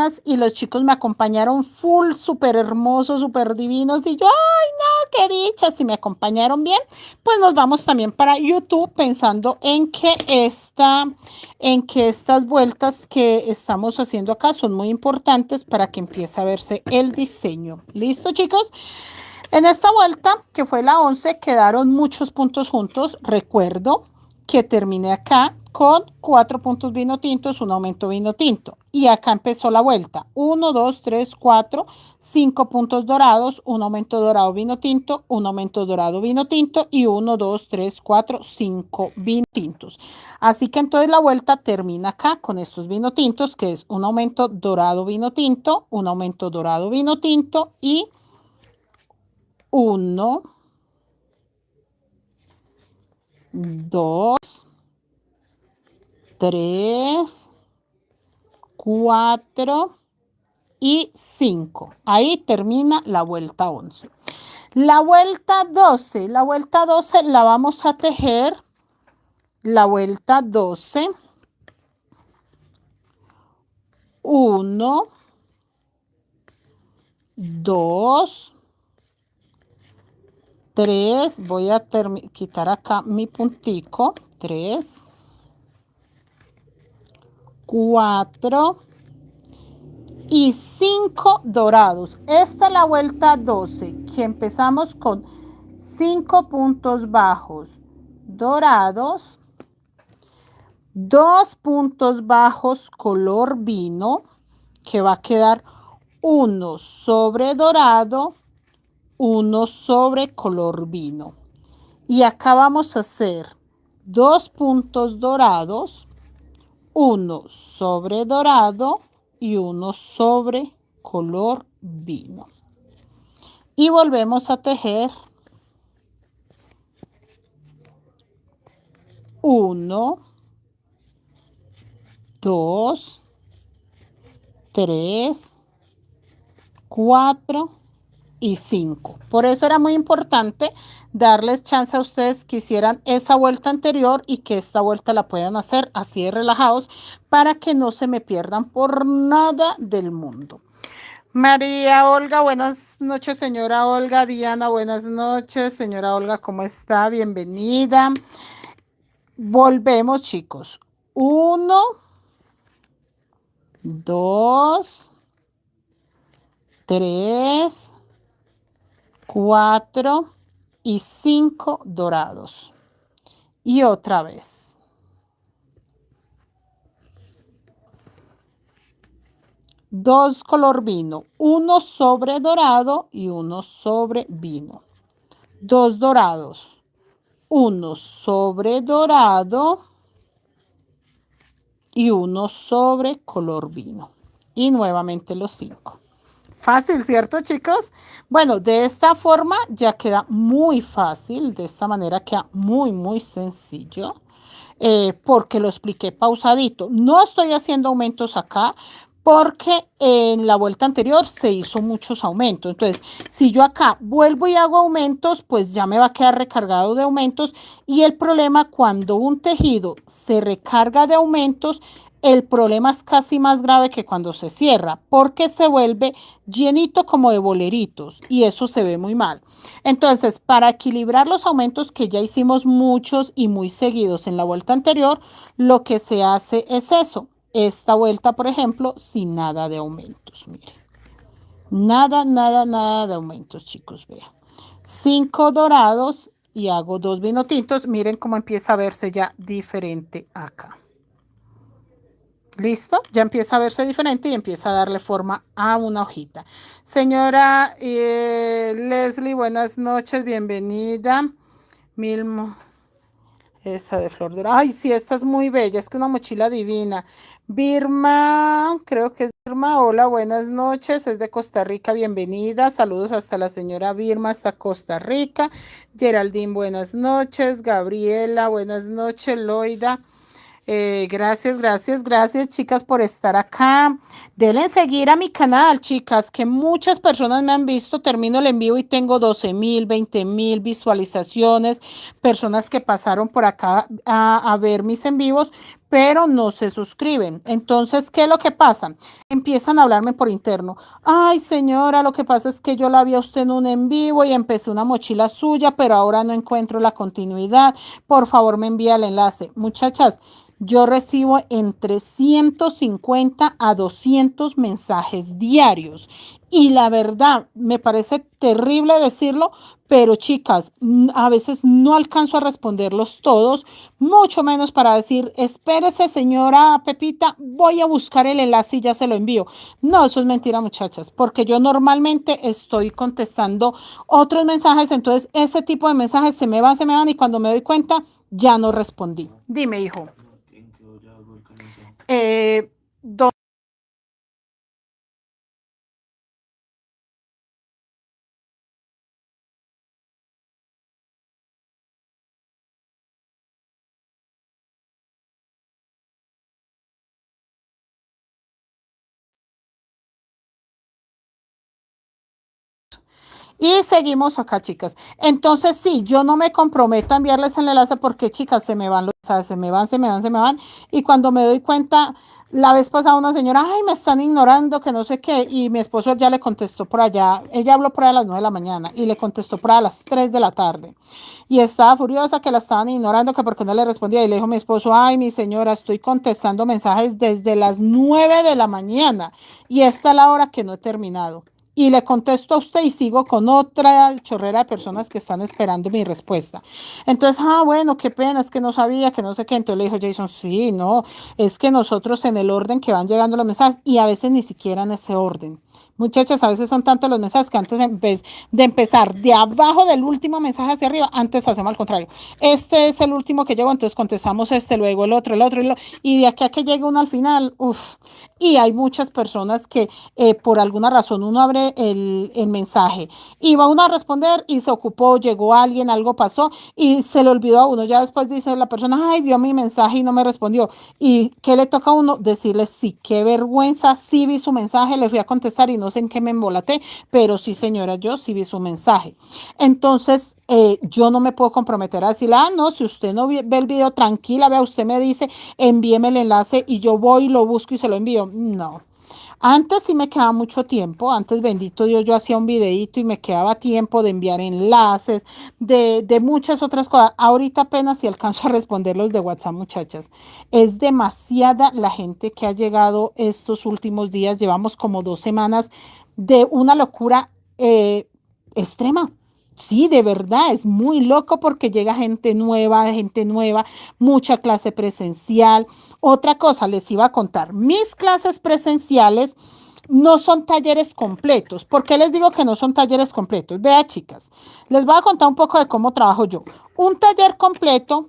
chicas y los chicos me acompañaron full, súper hermosos, súper divinos y yo, ay no, qué dicha, si me acompañaron bien, pues nos vamos también para YouTube pensando en que estas vueltas que estamos haciendo acá son muy importantes para que empiece a verse el diseño. ¿Listo, chicos? En esta vuelta, que fue la 11, quedaron muchos puntos juntos. Recuerdo que terminé acá con 4 puntos vino tintos, un aumento vino tinto. Y acá empezó la vuelta. 1, 2, 3, 4, 5 puntos dorados, un aumento dorado vino tinto, un aumento dorado vino tinto y 1, 2, 3, 4, 5 vino tintos. Así que entonces la vuelta termina acá con estos vino tintos, que es un aumento dorado vino tinto, un aumento dorado vino tinto y 1, 2, 3, 4 y 5. Ahí termina la vuelta 11. La vuelta 12 la vamos a tejer. La vuelta 12, 1, 2, 3, voy a quitar acá mi puntico, 3, 4 y 5 dorados. Esta es la vuelta 12, que empezamos con 5 puntos bajos dorados, 2 puntos bajos color vino, que va a quedar 1 sobre dorado, 1 sobre color vino. Y acá vamos a hacer 2 puntos dorados, 1 sobre dorado y 1 sobre color vino. Y volvemos a tejer 1, 2, 3, 4 y 5. Por eso era muy importante darles chance a ustedes que hicieran esa vuelta anterior y que esta vuelta la puedan hacer así de relajados para que no se me pierdan por nada del mundo. María Olga, buenas noches, señora Olga. Diana, buenas noches. Señora Olga, ¿cómo está? Bienvenida. Volvemos, chicos. 1, 2, 3, 4 y 5 dorados. Y otra vez. 2 color vino, 1 sobre dorado y 1 sobre vino. 2 dorados, 1 sobre dorado y 1 sobre color vino. Y nuevamente los 5. Fácil, ¿cierto, chicos? Bueno, de esta forma ya queda muy fácil. De esta manera queda muy, muy sencillo. Porque lo expliqué pausadito. No estoy haciendo aumentos acá porque en la vuelta anterior se hizo muchos aumentos. Entonces, si yo acá vuelvo y hago aumentos, pues ya me va a quedar recargado de aumentos. Y el problema cuando un tejido se recarga de aumentos, el problema es casi más grave que cuando se cierra, porque se vuelve llenito como de boleritos y eso se ve muy mal. Entonces, para equilibrar los aumentos que ya hicimos muchos y muy seguidos en la vuelta anterior, lo que se hace es eso. Esta vuelta, por ejemplo, sin nada de aumentos, miren. Nada, nada, nada de aumentos, chicos, vean. 5 dorados y hago 2 vino tintos. Miren cómo empieza a verse ya diferente acá. ¿Listo? Ya empieza a verse diferente y empieza a darle forma a una hojita. Señora Leslie, buenas noches, bienvenida. Milmo, esa de flor dorada. Ay, sí, esta es muy bella, es que una mochila divina. Birma, creo que es Birma. Hola, buenas noches, es de Costa Rica, bienvenida. Saludos hasta la señora Birma, hasta Costa Rica. Geraldine, buenas noches. Gabriela, buenas noches. Loida. Gracias, chicas, por estar acá. Denle seguir a mi canal, chicas, que muchas personas me han visto. Termino el en vivo y tengo 12,000, 20,000 visualizaciones. Personas que pasaron por acá a ver mis en vivos, pero no se suscriben. Entonces, ¿qué es lo que pasa? Empiezan a hablarme por interno. Ay, señora, lo que pasa es que yo la vi a usted en un en vivo y empecé una mochila suya, pero ahora no encuentro la continuidad. Por favor, me envía el enlace. Muchachas, yo recibo entre 150 a 200 mensajes diarios. Y la verdad, me parece terrible decirlo, pero chicas, a veces no alcanzo a responderlos todos, mucho menos para decir, espérese señora Pepita, voy a buscar el enlace y ya se lo envío. No, eso es mentira, muchachas, porque yo normalmente estoy contestando otros mensajes, entonces ese tipo de mensajes se me van y cuando me doy cuenta ya no respondí. Dime, hijo. Eh, Y seguimos acá, chicas. Entonces, sí, yo no me comprometo a enviarles el enlace porque, chicas, se me van los mensajes, se me van, se me van, se me van. Y cuando me doy cuenta, la vez pasada una señora, ay, me están ignorando, que no sé qué. Y mi esposo ya le contestó por allá. Ella habló por allá a las 9 de la mañana y le contestó por allá a las 3 de la tarde. Y estaba furiosa que la estaban ignorando, que porque no le respondía. Y le dijo a mi esposo, ay, mi señora, estoy contestando mensajes desde las 9 de la mañana. Y esta es la hora que no he terminado y le contesto a usted y sigo con otra chorrera de personas que están esperando mi respuesta. Entonces, bueno, qué pena, es que no sabía, que no sé qué. Entonces le dijo Jason, sí, no, es que nosotros en el orden que van llegando los mensajes y a veces ni siquiera en ese orden. Muchachas, a veces son tantos los mensajes que antes en vez de empezar de abajo del último mensaje hacia arriba, antes hacemos al contrario. Este es el último que llegó, entonces contestamos este, luego el otro, y de aquí a que llegue uno al final, uff. Y hay muchas personas que por alguna razón uno abre el mensaje y va uno a responder y se ocupó, llegó alguien, algo pasó y se le olvidó a uno. Ya después dice la persona, ay, vio mi mensaje y no me respondió. ¿Y qué le toca a uno? Decirle, sí, qué vergüenza, sí vi su mensaje, le fui a contestar y no sé en qué me embolaté, pero sí, señora, yo sí vi su mensaje. Entonces, yo no me puedo comprometer a decirle, no, si usted no ve el video, tranquila, vea, usted me dice, envíeme el enlace y yo voy, lo busco y se lo envío. No. Antes sí me quedaba mucho tiempo, antes bendito Dios yo hacía un videito y me quedaba tiempo de enviar enlaces, de muchas otras cosas. Ahorita apenas si alcanzo a responder los de WhatsApp, muchachas. Es demasiada la gente que ha llegado estos últimos días, llevamos como 2 semanas de una locura extrema. Sí, de verdad, es muy loco porque llega gente nueva, mucha clase presencial. Otra cosa les iba a contar, mis clases presenciales no son talleres completos. ¿Por qué les digo que no son talleres completos? Vea, chicas, les voy a contar un poco de cómo trabajo yo. Un taller completo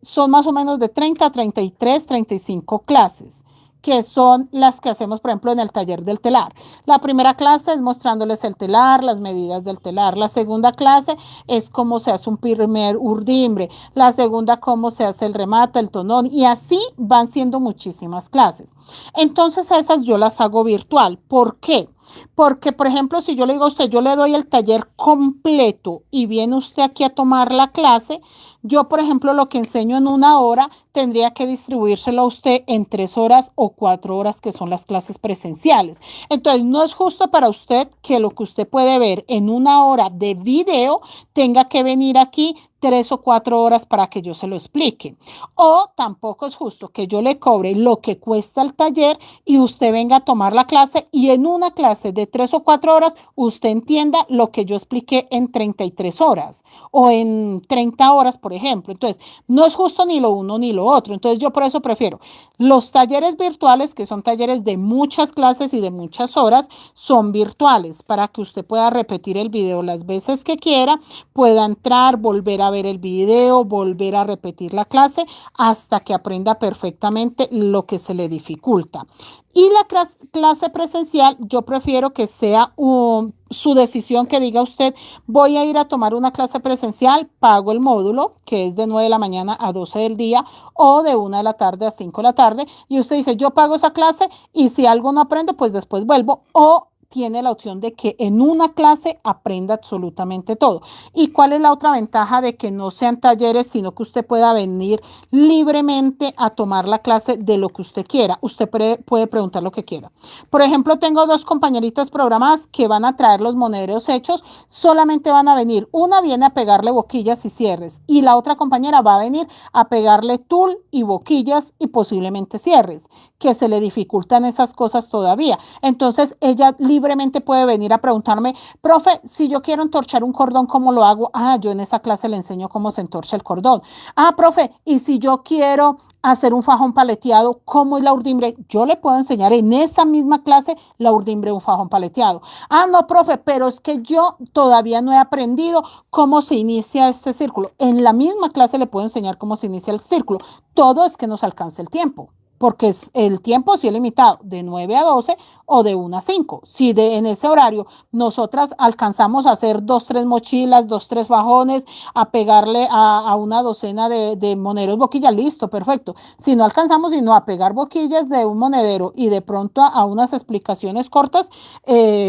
son más o menos de 30 a 33, 35 clases, que son las que hacemos, por ejemplo, en el taller del telar. La primera clase es mostrándoles el telar, las medidas del telar. La segunda clase es cómo se hace un primer urdimbre. La segunda, cómo se hace el remate, el tonón. Y así van siendo muchísimas clases. Entonces, esas yo las hago virtual. ¿Por qué? Porque, por ejemplo, si yo le digo a usted, yo le doy el taller completo y viene usted aquí a tomar la clase, yo, por ejemplo, lo que enseño en 1 hora, tendría que distribuírselo a usted en 3 horas o 4 horas, que son las clases presenciales. Entonces, no es justo para usted que lo que usted puede ver en 1 hora de video tenga que venir aquí 3 o 4 horas para que yo se lo explique. O tampoco es justo que yo le cobre lo que cuesta el taller y usted venga a tomar la clase y en una clase de 3 o 4 horas usted entienda lo que yo expliqué en 33 horas o en 30 horas, por ejemplo. Entonces, no es justo ni lo uno ni lo otro. Entonces, yo por eso prefiero los talleres virtuales, que son talleres de muchas clases y de muchas horas, son virtuales para que usted pueda repetir el video las veces que quiera, pueda entrar, volver a ver el video, volver a repetir la clase hasta que aprenda perfectamente lo que se le dificulta. Y la clase presencial, yo prefiero que sea su decisión, que diga usted, voy a ir a tomar una clase presencial, pago el módulo, que es de 9 de la mañana a 12 del día, o de 1 de la tarde a 5 de la tarde, y usted dice, yo pago esa clase, y si algo no aprendo, pues después vuelvo, o tiene la opción de que en una clase aprenda absolutamente todo. ¿Y cuál es la otra ventaja de que no sean talleres, sino que usted pueda venir libremente a tomar la clase de lo que usted quiera? Usted puede preguntar lo que quiera. Por ejemplo, tengo dos compañeritas programadas que van a traer los monederos hechos, solamente van a venir, una viene a pegarle boquillas y cierres y la otra compañera va a venir a pegarle tul y boquillas y posiblemente cierres, que se le dificultan esas cosas todavía. Entonces ella libremente puede venir a preguntarme, profe, si yo quiero entorchar un cordón, ¿cómo lo hago? Ah, yo en esa clase le enseño cómo se entorcha el cordón. Ah, profe, y si yo quiero hacer un fajón paleteado, ¿cómo es la urdimbre? Yo le puedo enseñar en esa misma clase la urdimbre, un fajón paleteado. Ah, no, profe, pero es que yo todavía no he aprendido cómo se inicia este círculo. En la misma clase le puedo enseñar cómo se inicia el círculo. Todo es que nos alcance el tiempo, porque el tiempo sí es limitado, de 9 a 12 o de 1 a 5. Si en ese horario nosotras alcanzamos a hacer 2, 3 mochilas, 2, 3 fajones, a pegarle a una docena de moneros boquillas, listo, perfecto. Si no alcanzamos sino a pegar boquillas de un monedero y de pronto a unas explicaciones cortas,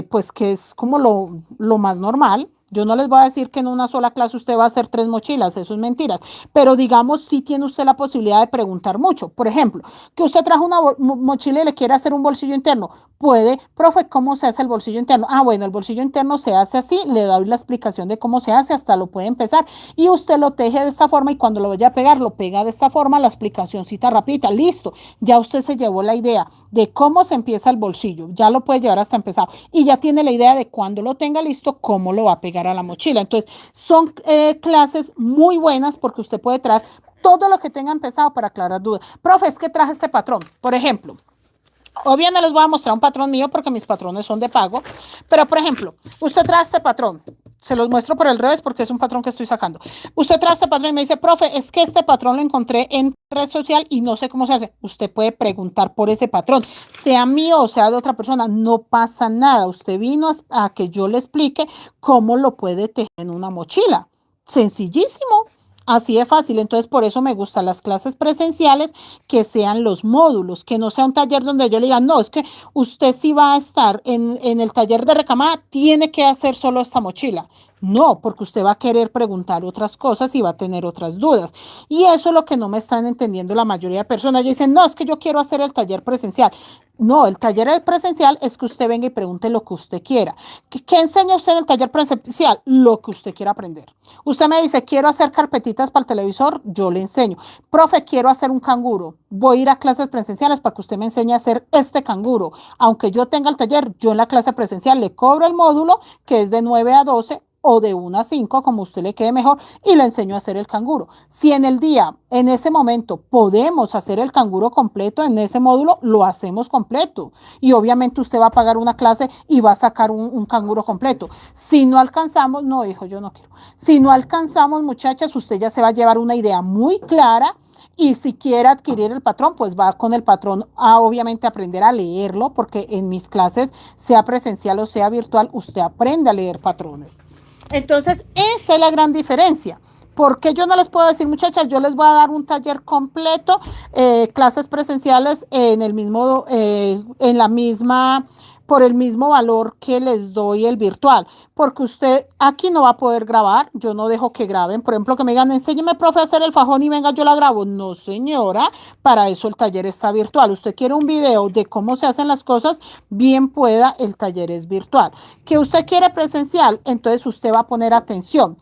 pues que es como lo más normal. Yo no les voy a decir que en una sola clase usted va a hacer 3 mochilas, eso es mentiras, pero digamos sí tiene usted la posibilidad de preguntar mucho. Por ejemplo, que usted trajo una mochila y le quiere hacer un bolsillo interno, puede, profe, ¿cómo se hace el bolsillo interno? Ah, bueno, el bolsillo interno se hace así, le doy la explicación de cómo se hace, hasta lo puede empezar y usted lo teje de esta forma y cuando lo vaya a pegar, lo pega de esta forma, la explicacióncita rapidita, listo, ya usted se llevó la idea de cómo se empieza el bolsillo, ya lo puede llevar hasta empezado y ya tiene la idea de cuando lo tenga listo, cómo lo va a pegar a la mochila. Entonces, son clases muy buenas porque usted puede traer todo lo que tenga empezado para aclarar dudas. Profe, es que traje este patrón, por ejemplo. Obvio no les voy a mostrar un patrón mío porque mis patrones son de pago, pero por ejemplo, usted trae este patrón, se los muestro por el revés porque es un patrón que estoy sacando. Usted trae este patrón y me dice, profe, es que este patrón lo encontré en red social y no sé cómo se hace. Usted puede preguntar por ese patrón, sea mío o sea de otra persona, no pasa nada. Usted vino a que yo le explique cómo lo puede tejer en una mochila. Sencillísimo. Así de fácil, entonces por eso me gustan las clases presenciales, que sean los módulos, que no sea un taller donde yo le diga, no, es que usted sí va a estar en el taller de recamada, tiene que hacer solo esta mochila. No, porque usted va a querer preguntar otras cosas y va a tener otras dudas. Y eso es lo que no me están entendiendo la mayoría de personas. Y dicen, no, es que yo quiero hacer el taller presencial. No, el taller presencial es que usted venga y pregunte lo que usted quiera. ¿Qué enseña usted en el taller presencial? Lo que usted quiera aprender. Usted me dice, quiero hacer carpetitas para el televisor, yo le enseño. Profe, quiero hacer un canguro. Voy a ir a clases presenciales para que usted me enseñe a hacer este canguro. Aunque yo tenga el taller, yo en la clase presencial le cobro el módulo, que es de 9 a 12 o de 1 a 5, como usted le quede mejor, y le enseño a hacer el canguro. Si en el día, en ese momento, podemos hacer el canguro completo en ese módulo, lo hacemos completo. Y obviamente usted va a pagar una clase y va a sacar un canguro completo. Si no alcanzamos, no, hijo, yo no quiero. Si no alcanzamos, muchachas, usted ya se va a llevar una idea muy clara. Y si quiere adquirir el patrón, pues va con el patrón a obviamente aprender a leerlo, porque en mis clases, sea presencial o sea virtual, usted aprende a leer patrones. Entonces, esa es la gran diferencia. Porque yo no les puedo decir, muchachas, yo les voy a dar un taller completo, clases presenciales en el mismo, en la misma, por el mismo valor que les doy el virtual, porque usted aquí no va a poder grabar, yo no dejo que graben, por ejemplo, que me digan, enséñeme, profe, a hacer el fajón y venga, yo la grabo. No, señora, para eso el taller está virtual. Usted quiere un video de cómo se hacen las cosas, bien pueda, el taller es virtual. Que usted quiere presencial, entonces usted va a poner atención.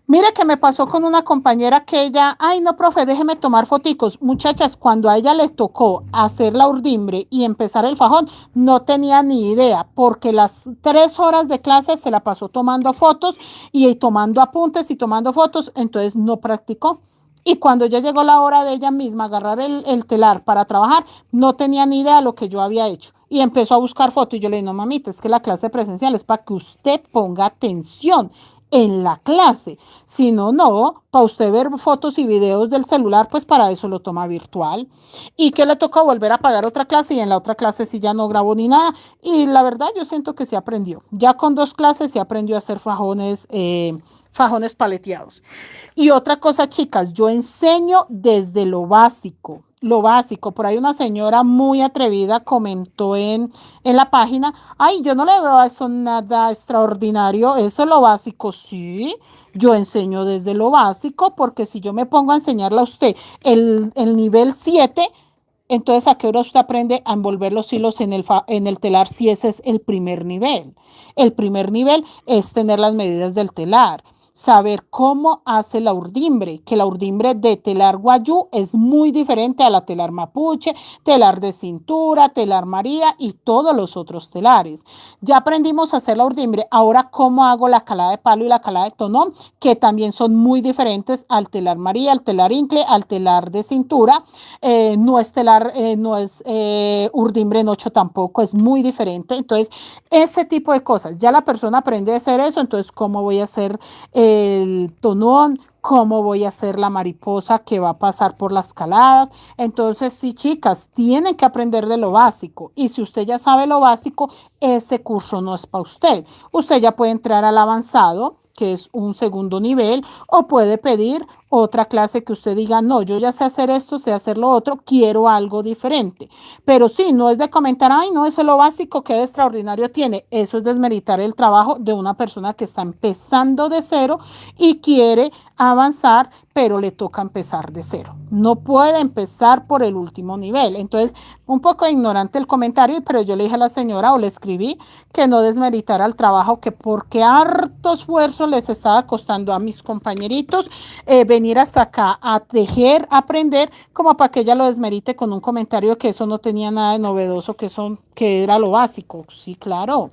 Mire que me pasó con una compañera que ella, ay no, profe, déjeme tomar foticos. Muchachas, cuando a ella le tocó hacer la urdimbre y empezar el fajón, no tenía ni idea, porque las 3 horas de clase se la pasó tomando fotos y tomando apuntes y tomando fotos, entonces no practicó. Y cuando ya llegó la hora de ella misma agarrar el telar para trabajar, no tenía ni idea de lo que yo había hecho. Y empezó a buscar fotos y yo le dije, no mamita, es que la clase presencial es para que usted ponga atención en la clase. Si no, no, para usted ver fotos y videos del celular, pues para eso lo toma virtual. Y que le toca volver a pagar otra clase y en la otra clase sí ya no grabó ni nada. Y la verdad yo siento que sí aprendió. Ya con 2 clases sí aprendió a hacer fajones paleteados. Y otra cosa, chicas, yo enseño desde lo básico. lo básico. Por ahí una señora muy atrevida comentó en la página, ay, yo no le veo a eso nada extraordinario, eso es lo básico, sí. Yo enseño desde lo básico, porque si yo me pongo a enseñarle a usted el nivel 7, entonces ¿a qué hora usted aprende a envolver los hilos en el telar si ese es el primer nivel? El primer nivel es tener las medidas del telar, saber cómo hace la urdimbre, que la urdimbre de telar guayú es muy diferente a la telar mapuche, telar de cintura, telar María y todos los otros telares. Ya aprendimos a hacer la urdimbre, ahora cómo hago la calada de palo y la calada de tonón, que también son muy diferentes al telar María, al telar incle, al telar de cintura. No es telar, no es urdimbre en 8 tampoco, es muy diferente. Entonces, ese tipo de cosas, ya la persona aprende a hacer eso, entonces, ¿cómo voy a hacer el tonón? ¿Cómo voy a hacer la mariposa que va a pasar por las caladas? Entonces, sí, chicas, tienen que aprender de lo básico. Y si usted ya sabe lo básico, ese curso no es para usted. Usted ya puede entrar al avanzado, que es un segundo nivel, o puede pedir otra clase que usted diga, no, yo ya sé hacer esto, sé hacer lo otro, quiero algo diferente. Pero sí, no es de comentar, ay, no, eso es lo básico, qué extraordinario tiene. Eso es desmeritar el trabajo de una persona que está empezando de cero y quiere avanzar, pero le toca empezar de cero. No puede empezar por el último nivel. Entonces, un poco ignorante el comentario, pero yo le dije a la señora o le escribí que no desmeritara el trabajo, que porque harto esfuerzo les estaba costando a mis compañeritos venir hasta acá a tejer, a aprender, como para que ella lo desmerite con un comentario que eso no tenía nada de novedoso, que era lo básico. Sí, claro.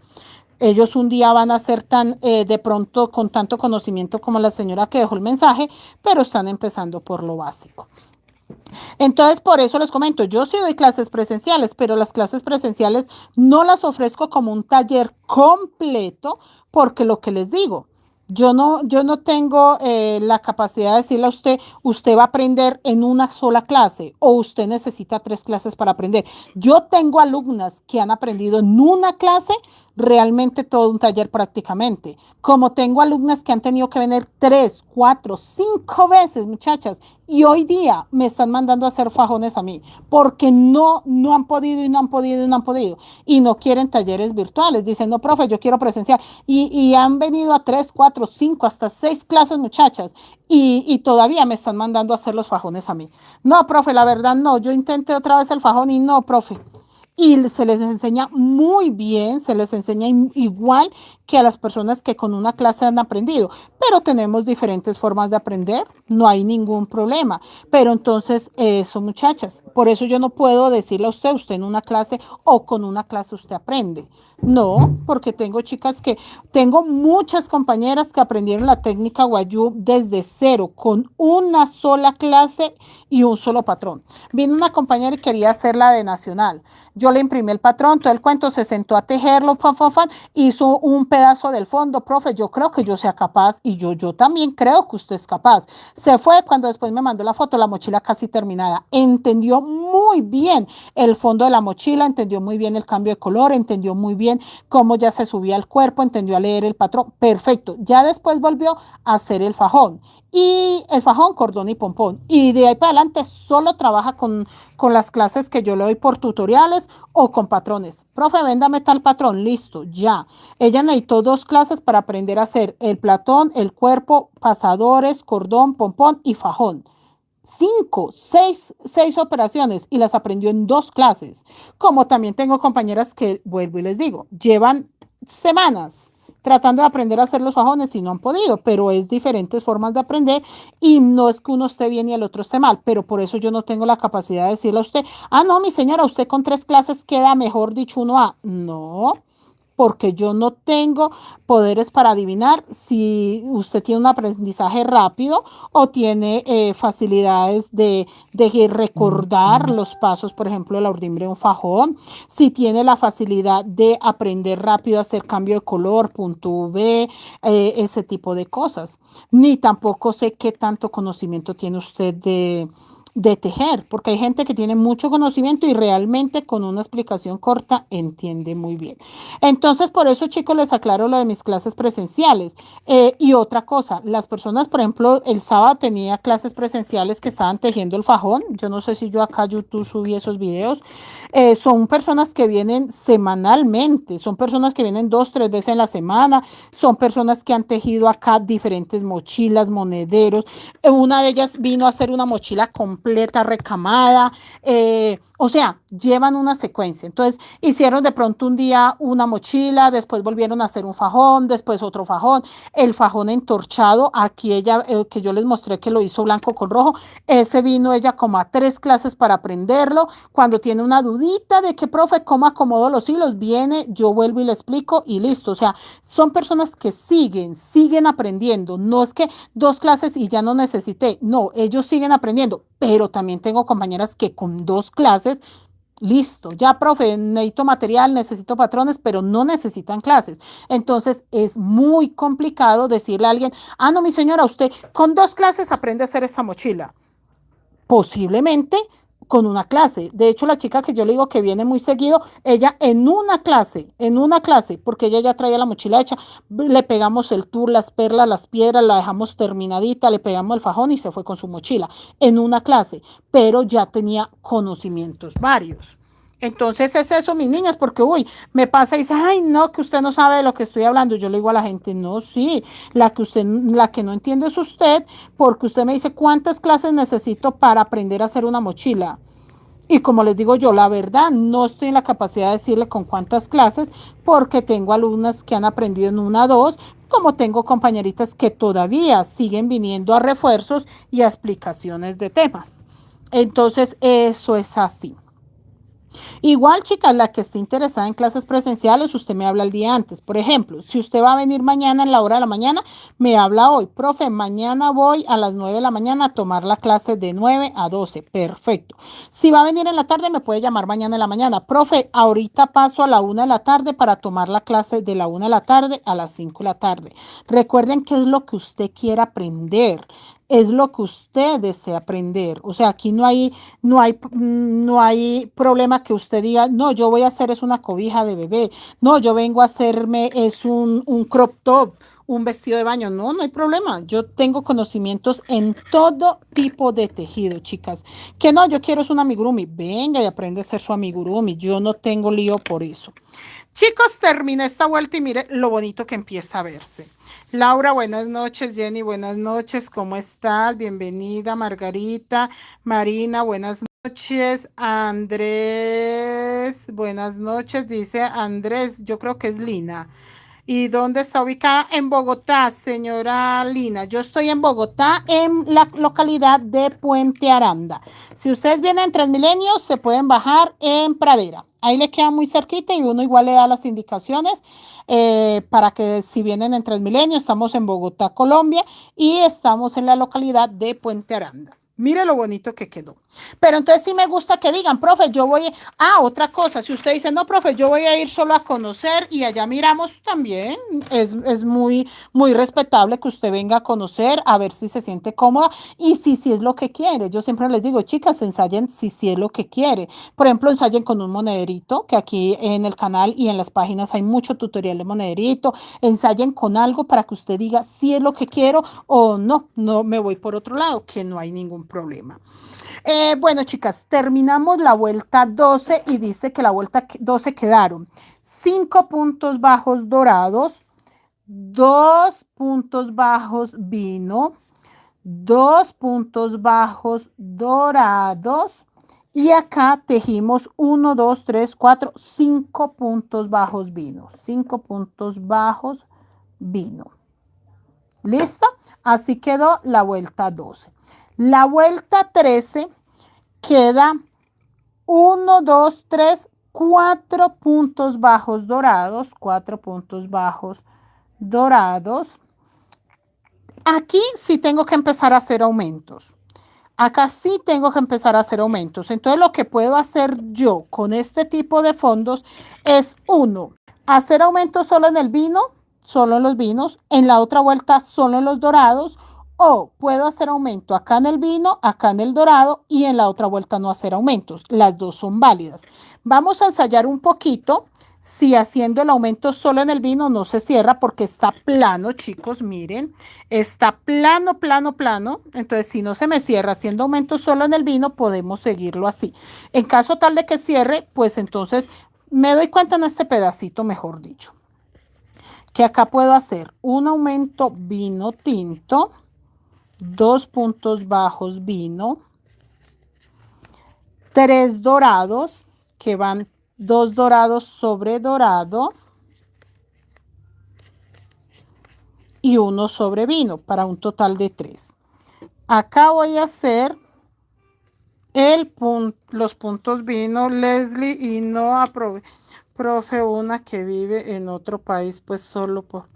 Ellos un día van a ser tan de pronto con tanto conocimiento como la señora que dejó el mensaje, pero están empezando por lo básico. Entonces, por eso les comento, yo sí doy clases presenciales, pero las clases presenciales no las ofrezco como un taller completo, porque lo que les digo, yo no tengo la capacidad de decirle a usted, usted va a aprender en una sola clase o usted necesita 3 clases para aprender. Yo tengo alumnas que han aprendido en una clase realmente todo un taller prácticamente. Como tengo alumnas que han tenido que venir 3, 4, 5 veces, muchachas, y hoy día me están mandando a hacer fajones a mí, porque no han podido y no han podido y no han podido. Y no quieren talleres virtuales. Dicen, no, profe, yo quiero presencial. Y han venido a 3, 4, 5, hasta 6 clases, muchachas, y todavía me están mandando a hacer los fajones a mí. No, profe, la verdad no, yo intenté otra vez el fajón y no, profe. Y se les enseña muy bien, se les enseña igual que a las personas que con una clase han aprendido, pero tenemos diferentes formas de aprender, no hay ningún problema. Pero entonces, eso, muchachas, por eso yo no puedo decirle a usted, usted en una clase o con una clase usted aprende. No, porque tengo muchas compañeras que aprendieron la técnica Guayú desde cero, con una sola clase y un solo patrón. Vino una compañera y quería hacerla de nacional. Yo le imprimí el patrón, todo el cuento, se sentó a tejerlo, hizo un pedazo del fondo, profe, yo creo que yo sea capaz y yo también creo que usted es capaz. Se fue cuando después me mandó la foto, la mochila casi terminada. Entendió muy bien el fondo de la mochila, entendió muy bien el cambio de color, entendió muy bien cómo ya se subía el cuerpo, entendió a leer el patrón. Perfecto. Ya después volvió a hacer el fajón. Y el fajón, cordón y pompón. Y de ahí para adelante solo trabaja con las clases que yo le doy por tutoriales o con patrones. Profe, véndame tal patrón. Listo, ya. Ella necesitó 2 clases para aprender a hacer el platón, el cuerpo, pasadores, cordón, pompón y fajón. 6 operaciones y las aprendió en 2 clases. Como también tengo compañeras que, vuelvo y les digo, llevan semanas tratando de aprender a hacer los fajones y no han podido, pero es diferentes formas de aprender y no es que uno esté bien y el otro esté mal, pero por eso yo no tengo la capacidad de decirle a usted, ah, no, mi señora, usted con 3 clases queda mejor dicho uno a, no, porque yo no tengo poderes para adivinar si usted tiene un aprendizaje rápido o tiene facilidades de recordar los pasos, por ejemplo, de la urdimbre de un fajón, si tiene la facilidad de aprender rápido a hacer cambio de color, punto V, ese tipo de cosas. Ni tampoco sé qué tanto conocimiento tiene usted de tejer, porque hay gente que tiene mucho conocimiento y realmente con una explicación corta entiende muy bien. Entonces, por eso, chicos, les aclaro lo de mis clases presenciales. Y otra cosa, las personas, por ejemplo, el sábado tenía clases presenciales que estaban tejiendo el fajón. Yo no sé si yo acá a YouTube subí esos videos. Son personas que vienen semanalmente, son personas que vienen 2, 3 veces en la semana, son personas que han tejido acá diferentes mochilas, monederos. Una de ellas vino a hacer una mochila completa, recamada. O sea, llevan una secuencia. Entonces, hicieron de pronto un día una mochila, después volvieron a hacer un fajón, después otro fajón, el fajón entorchado. Aquí ella, que yo les mostré que lo hizo blanco con rojo, ese vino ella como a 3 clases para aprenderlo. Cuando tiene una dudita de que, profe, cómo acomodo los hilos, viene, yo vuelvo y le explico y listo. O sea, son personas que siguen aprendiendo. No es que 2 clases y ya no necesité. No, ellos siguen aprendiendo, pero también tengo compañeras que con 2 clases, listo, ya, profe, necesito material, necesito patrones, pero no necesitan clases. Entonces es muy complicado decirle a alguien, ah, no, mi señora, usted con 2 clases aprende a hacer esta mochila. Posiblemente con una clase. De hecho, la chica que yo le digo que viene muy seguido, ella en una clase, porque ella ya traía la mochila hecha, le pegamos el tour, las perlas, las piedras, la dejamos terminadita, le pegamos el fajón y se fue con su mochila en una clase, pero ya tenía conocimientos varios. Entonces es eso, mis niñas, porque uy, me pasa y dice, ay, no, que usted no sabe de lo que estoy hablando. Yo le digo a la gente, no, sí, la que no entiende es usted, porque usted me dice cuántas clases necesito para aprender a hacer una mochila. Y como les digo yo, la verdad, no estoy en la capacidad de decirle con cuántas clases, porque tengo alumnas que han aprendido en una, dos, como tengo compañeritas que todavía siguen viniendo a refuerzos y a explicaciones de temas. Entonces, eso es así. Igual, chicas, la que esté interesada en clases presenciales, usted me habla el día antes. Por ejemplo, si usted va a venir mañana en la hora de la mañana, me habla hoy. Profe, mañana voy a las 9 de la mañana a tomar la clase de 9 a 12. Perfecto. Si va a venir en la tarde, me puede llamar mañana en la mañana. Profe, ahorita paso a la 1 de la tarde para tomar la clase de la 1 de la tarde a las 5 de la tarde. Recuerden qué es lo que usted quiera aprender. Es lo que usted desea aprender. O sea, aquí no hay problema que usted diga, no, yo voy a hacer es una cobija de bebé. No, yo vengo a hacerme es un crop top, un vestido de baño. No, no hay problema. Yo tengo conocimientos en todo tipo de tejido, chicas. Que no, yo quiero es un amigurumi. Venga y aprende a hacer su amigurumi. Yo no tengo lío por eso. Chicos, terminé esta vuelta y mire lo bonito que empieza a verse. Laura, buenas noches. Jenny, buenas noches. ¿Cómo estás? Bienvenida. Margarita. Marina, buenas noches. Andrés, buenas noches. Dice Andrés, yo creo que es Lina. ¿Y dónde está ubicada? En Bogotá, señora Lina. Yo estoy en Bogotá, en la localidad de Puente Aranda. Si ustedes vienen en Transmilenio, se pueden bajar en Pradera. Ahí le queda muy cerquita y uno igual le da las indicaciones para que si vienen en Transmilenio, estamos en Bogotá, Colombia, y estamos en la localidad de Puente Aranda. Mire lo bonito que quedó. Pero entonces sí me gusta que digan, profe, yo voy, otra cosa, si usted dice, no, profe, yo voy a ir solo a conocer y allá miramos también, es muy, muy respetable que usted venga a conocer, a ver si se siente cómoda y si es lo que quiere. Yo siempre les digo, chicas, ensayen si es lo que quiere. Por ejemplo, ensayen con un monederito, que aquí en el canal y en las páginas hay mucho tutorial de monederito, ensayen con algo para que usted diga si es lo que quiero o no, no me voy por otro lado, que no hay ningún problema. Bueno, chicas, terminamos la vuelta 12 y dice que la vuelta 12 quedaron 5 puntos bajos dorados, 2 puntos bajos vino, 2 puntos bajos dorados y acá tejimos 1, 2, 3, 4, 5 puntos bajos vino, 5 puntos bajos vino. ¿Listo? Así quedó la vuelta 12. La vuelta 13 queda 1, 2, 3, 4 puntos bajos dorados, 4 puntos bajos dorados. Aquí sí tengo que empezar a hacer aumentos. Acá sí tengo que empezar a hacer aumentos. Entonces lo que puedo hacer yo con este tipo de fondos es uno, hacer aumentos solo en el vino, solo en los vinos, en la otra vuelta solo en los dorados, O puedo hacer aumento acá en el vino, acá en el dorado y en la otra vuelta no hacer aumentos. Las dos son válidas. Vamos a ensayar un poquito si haciendo el aumento solo en el vino no se cierra porque está plano, chicos, miren. Está plano, plano, plano. Entonces, si no se me cierra haciendo aumento solo en el vino, podemos seguirlo así. En caso tal de que cierre, pues entonces me doy cuenta en este pedacito, mejor dicho, que acá puedo hacer un aumento vino tinto, 2 puntos bajos vino, 3 dorados, que van 2 dorados sobre dorado y 1 sobre vino, para un total de 3. Acá voy a hacer los puntos vino, Leslie, y no aprove, profe, una que vive en otro país, pues solo por...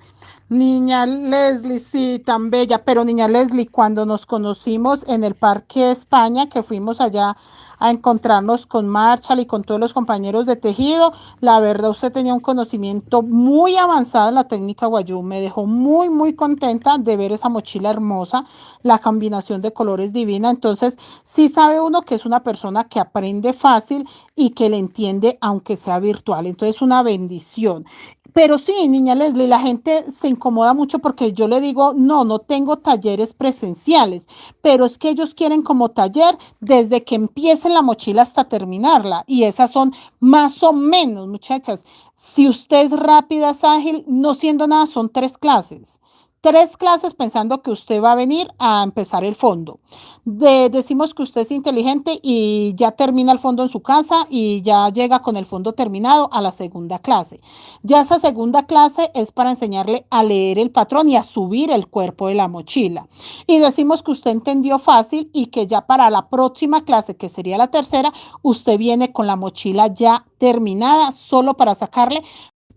Niña Leslie, sí, tan bella, pero niña Leslie, cuando nos conocimos en el Parque España, que fuimos allá a encontrarnos con Marshall y con todos los compañeros de tejido, la verdad usted tenía un conocimiento muy avanzado en la técnica Guayú, me dejó muy, muy contenta de ver esa mochila hermosa, la combinación de colores divina, entonces sí sabe uno que es una persona que aprende fácil y que le entiende aunque sea virtual, entonces una bendición. Pero sí, niña Leslie, la gente se incomoda mucho porque yo le digo, no, no tengo talleres presenciales, pero es que ellos quieren como taller desde que empiecen la mochila hasta terminarla. Y esas son más o menos, muchachas. Si usted es rápida, es ágil, no siendo nada, son 3 clases. 3 clases pensando que usted va a venir a empezar el fondo. Decimos que usted es inteligente y ya termina el fondo en su casa y ya llega con el fondo terminado a la segunda clase. Ya esa segunda clase es para enseñarle a leer el patrón y a subir el cuerpo de la mochila. Y decimos que usted entendió fácil y que ya para la próxima clase, que sería la tercera, usted viene con la mochila ya terminada, solo para sacarle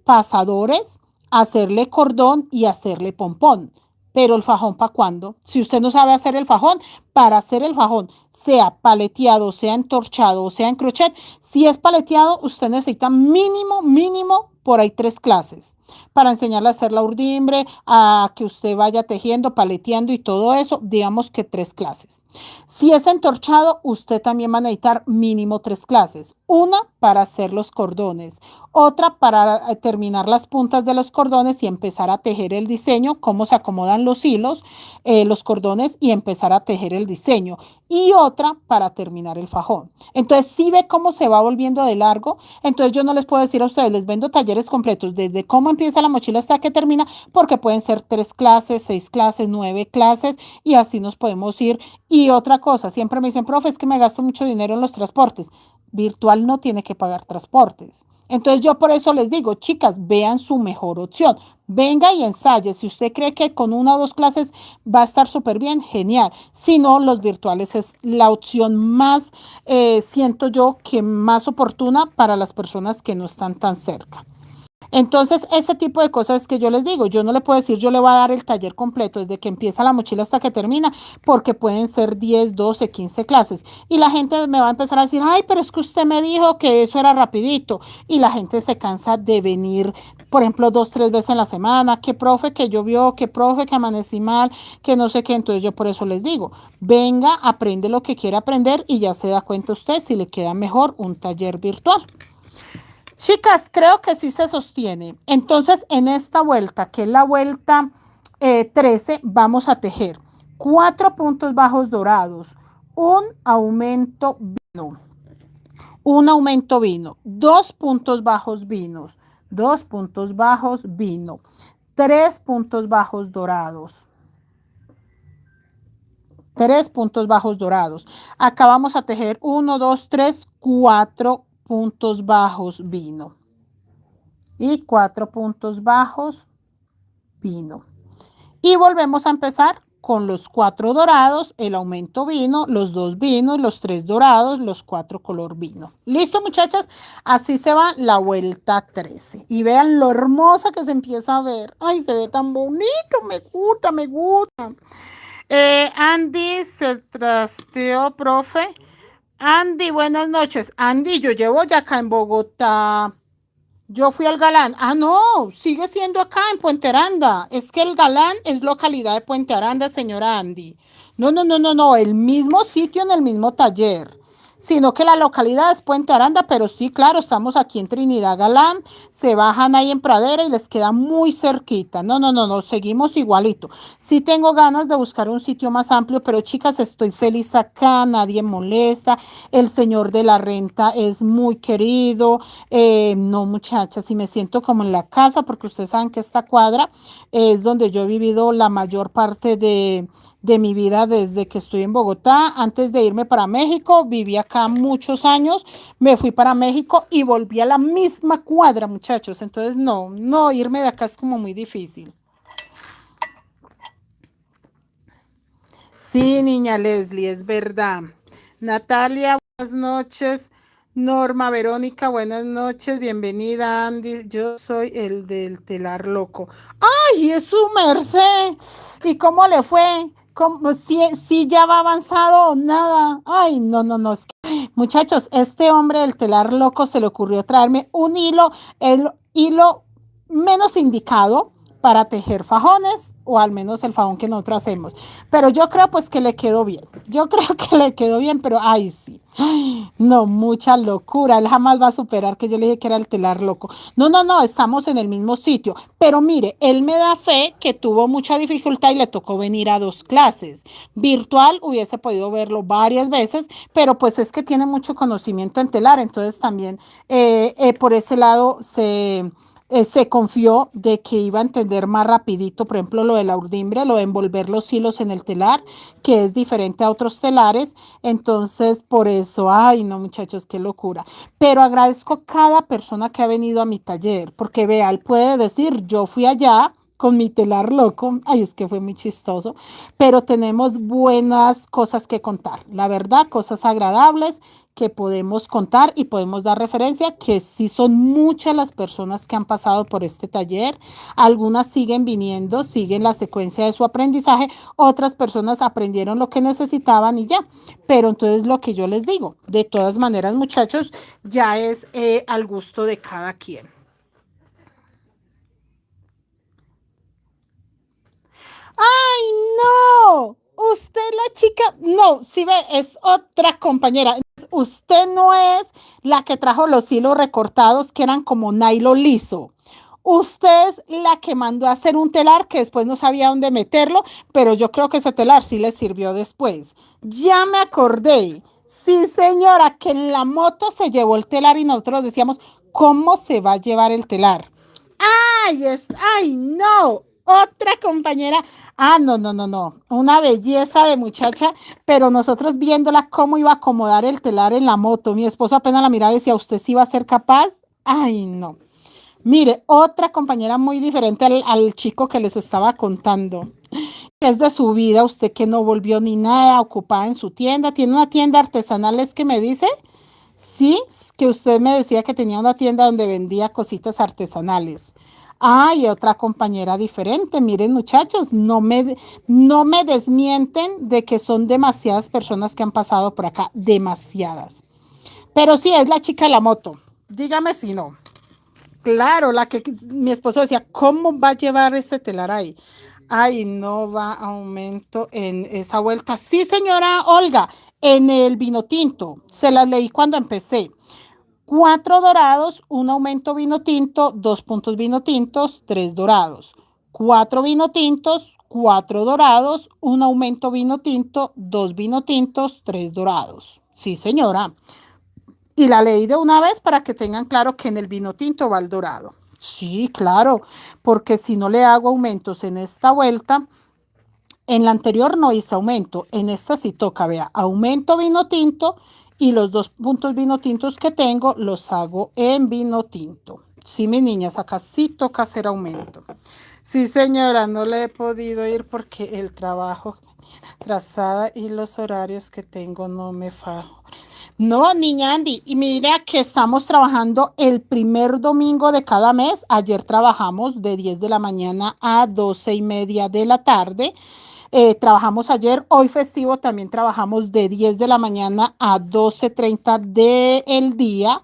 pasadores, hacerle cordón y hacerle pompón. Pero el fajón, ¿para cuándo? Si usted no sabe hacer el fajón, para hacer el fajón, sea paleteado, sea entorchado o sea en crochet, si es paleteado, usted necesita mínimo, mínimo, por ahí 3 clases para enseñarle a hacer la urdimbre, a que usted vaya tejiendo, paleteando y todo eso, digamos que 3 clases. Si es entorchado, usted también va a necesitar mínimo 3 clases. Una para hacer los cordones, otra para terminar las puntas de los cordones y empezar a tejer el diseño, cómo se acomodan los hilos, los cordones y empezar a tejer el diseño. Y otra para terminar el fajón. Entonces, si ve cómo se va volviendo de largo, entonces yo no les puedo decir a ustedes, les vendo talleres completos desde cómo empieza la mochila hasta que termina, porque pueden ser 3 clases, 6 clases, 9 clases y así nos podemos ir. Y otra cosa, siempre me dicen, profe, es que me gasto mucho dinero en los transportes. Virtual no tiene que pagar transportes. Entonces yo por eso les digo, chicas, vean su mejor opción. Venga y ensaye. Si usted cree que con 1 o 2 clases va a estar súper bien, genial. Si no, los virtuales es la opción más, siento yo, que más oportuna para las personas que no están tan cerca. Entonces, ese tipo de cosas que yo les digo, yo no le puedo decir, yo le voy a dar el taller completo desde que empieza la mochila hasta que termina, porque pueden ser 10, 12, 15 clases. Y la gente me va a empezar a decir, ay, pero es que usted me dijo que eso era rapidito. Y la gente se cansa de venir, por ejemplo, 2, 3 veces en la semana, que profe que llovió, que profe que amanecí mal, que no sé qué. Entonces yo por eso les digo, venga, aprende lo que quiera aprender y ya se da cuenta usted si le queda mejor un taller virtual. Chicas, creo que sí se sostiene. Entonces, en esta vuelta, que es la vuelta 13, vamos a tejer 4 puntos bajos dorados, un aumento vino, 2 puntos bajos vinos, 2 puntos bajos vino, 3 puntos bajos dorados, 3 puntos bajos dorados. Acá vamos a tejer 1, 2, 3, 4 puntos bajos vino y 4 puntos bajos vino. Y volvemos a empezar con los 4 dorados, el aumento vino, los 2 vinos, los 3 dorados, los 4 color vino. ¿Listo, muchachas? Así se va la vuelta 13. Y vean lo hermosa que se empieza a ver. Ay, se ve tan bonito, me gusta, me gusta. Andy se trasteó, profe. Andy, buenas noches. Andy, yo llevo ya acá en Bogotá Yo fui al Galán. Ah, no, sigue siendo acá en Puente Aranda. Es que el Galán es localidad de Puente Aranda, señora Andy. No, no, no, no, no, el mismo sitio en el mismo taller. Sino que la localidad es Puente Aranda, pero sí, claro, estamos aquí en Trinidad Galán, se bajan ahí en Pradera y les queda muy cerquita. No, no, no, no, seguimos igualito. Sí tengo ganas de buscar un sitio más amplio, pero chicas, estoy feliz acá, nadie molesta, el señor de la renta es muy querido, no, muchachas, y me siento como en la casa, porque ustedes saben que esta cuadra es donde yo he vivido la mayor parte de mi vida desde que estoy en Bogotá. Antes de irme para México, viví acá muchos años, me fui para México y volví a la misma cuadra, muchachos. Entonces, no, no, irme de acá es como muy difícil. Sí, niña Leslie, es verdad. Natalia, buenas noches. Norma, Verónica, buenas noches. Bienvenida, Andy. Yo soy el del telar loco. ¡Ay, es su merced! ¿Y cómo le fue? ¿Cómo, si ya va avanzado o nada? Ay, no, no, no. Es que, muchachos, este hombre del telar loco se le ocurrió traerme un hilo, el hilo menos indicado para tejer fajones, o al menos el fajón que nosotros hacemos. Pero yo creo pues que le quedó bien. Yo creo que le quedó bien, pero ay, sí. Ay, no, mucha locura. Él jamás va a superar que yo le dije que era el telar loco. No, no, no, estamos en el mismo sitio. Pero mire, él me da fe que tuvo mucha dificultad y le tocó venir a 2 clases. Virtual hubiese podido verlo varias veces, pero pues es que tiene mucho conocimiento en telar. Entonces también por ese lado se confió de que iba a entender más rapidito, por ejemplo, lo de la urdimbre, lo de envolver los hilos en el telar, que es diferente a otros telares. Entonces, por eso, ay, no, muchachos, qué locura. Pero agradezco cada persona que ha venido a mi taller, porque vea, él puede decir, yo fui allá con mi telar loco, ay, es que fue muy chistoso, pero tenemos buenas cosas que contar, la verdad, cosas agradables que podemos contar y podemos dar referencia, que sí son muchas las personas que han pasado por este taller. Algunas siguen viniendo, siguen la secuencia de su aprendizaje, otras personas aprendieron lo que necesitaban y ya. Pero entonces lo que yo les digo, de todas maneras, muchachos, ya es al gusto de cada quien. ¡Ay, no! Usted la chica, no, si ve, es otra compañera. Usted no es la que trajo los hilos recortados que eran como nylon liso. Usted es la que mandó a hacer un telar que después no sabía dónde meterlo, pero yo creo que ese telar sí le sirvió después. Ya me acordé. Sí, señora, que en la moto se llevó el telar y nosotros decíamos, ¿cómo se va a llevar el telar? ¡Ay, ay, no! Otra compañera. Ah, no, no, no, no. Una belleza de muchacha, pero nosotros viéndola cómo iba a acomodar el telar en la moto. Mi esposo apenas la miraba y decía, ¿usted sí va a ser capaz? Ay, no. Mire, otra compañera muy diferente al chico que les estaba contando. Es de su vida, usted que no volvió ni nada, ocupada en su tienda. Tiene una tienda artesanal, es que me dice. Sí, que usted me decía que tenía una tienda donde vendía cositas artesanales. Ah, y otra compañera diferente. Miren, muchachos, no me desmienten de que son demasiadas personas que han pasado por acá. Demasiadas. Pero sí, es la chica de la moto. Dígame si no. Claro, la que mi esposo decía, ¿cómo va a llevar ese telar ahí? Ay, no va aumento en esa vuelta. Sí, señora Olga, en el vino tinto. Se la leí cuando empecé. 4 dorados, un aumento vino tinto, 2 puntos vino tintos, 3 dorados. 4 vino tintos, 4 dorados, un aumento vino tinto, 2 vino tintos, 3 dorados. Sí, señora. Y la leí de una vez para que tengan claro que en el vino tinto va el dorado. Sí, claro, porque si no le hago aumentos en esta vuelta, en la anterior no hice aumento, en esta sí toca, vea, aumento vino tinto y los 2 puntos vino tintos que tengo los hago en vino tinto. Sí, mis niñas, acá sí toca hacer aumento. Sí, señora, no le he podido ir porque el trabajo trazada y los horarios que tengo no me fajo. No, niña Andy, y mira que estamos trabajando el primer domingo de cada mes. Ayer trabajamos de 10 de la mañana a 12:30 de la tarde. Trabajamos ayer, hoy festivo también trabajamos de 10 de la mañana a 12:30 del día.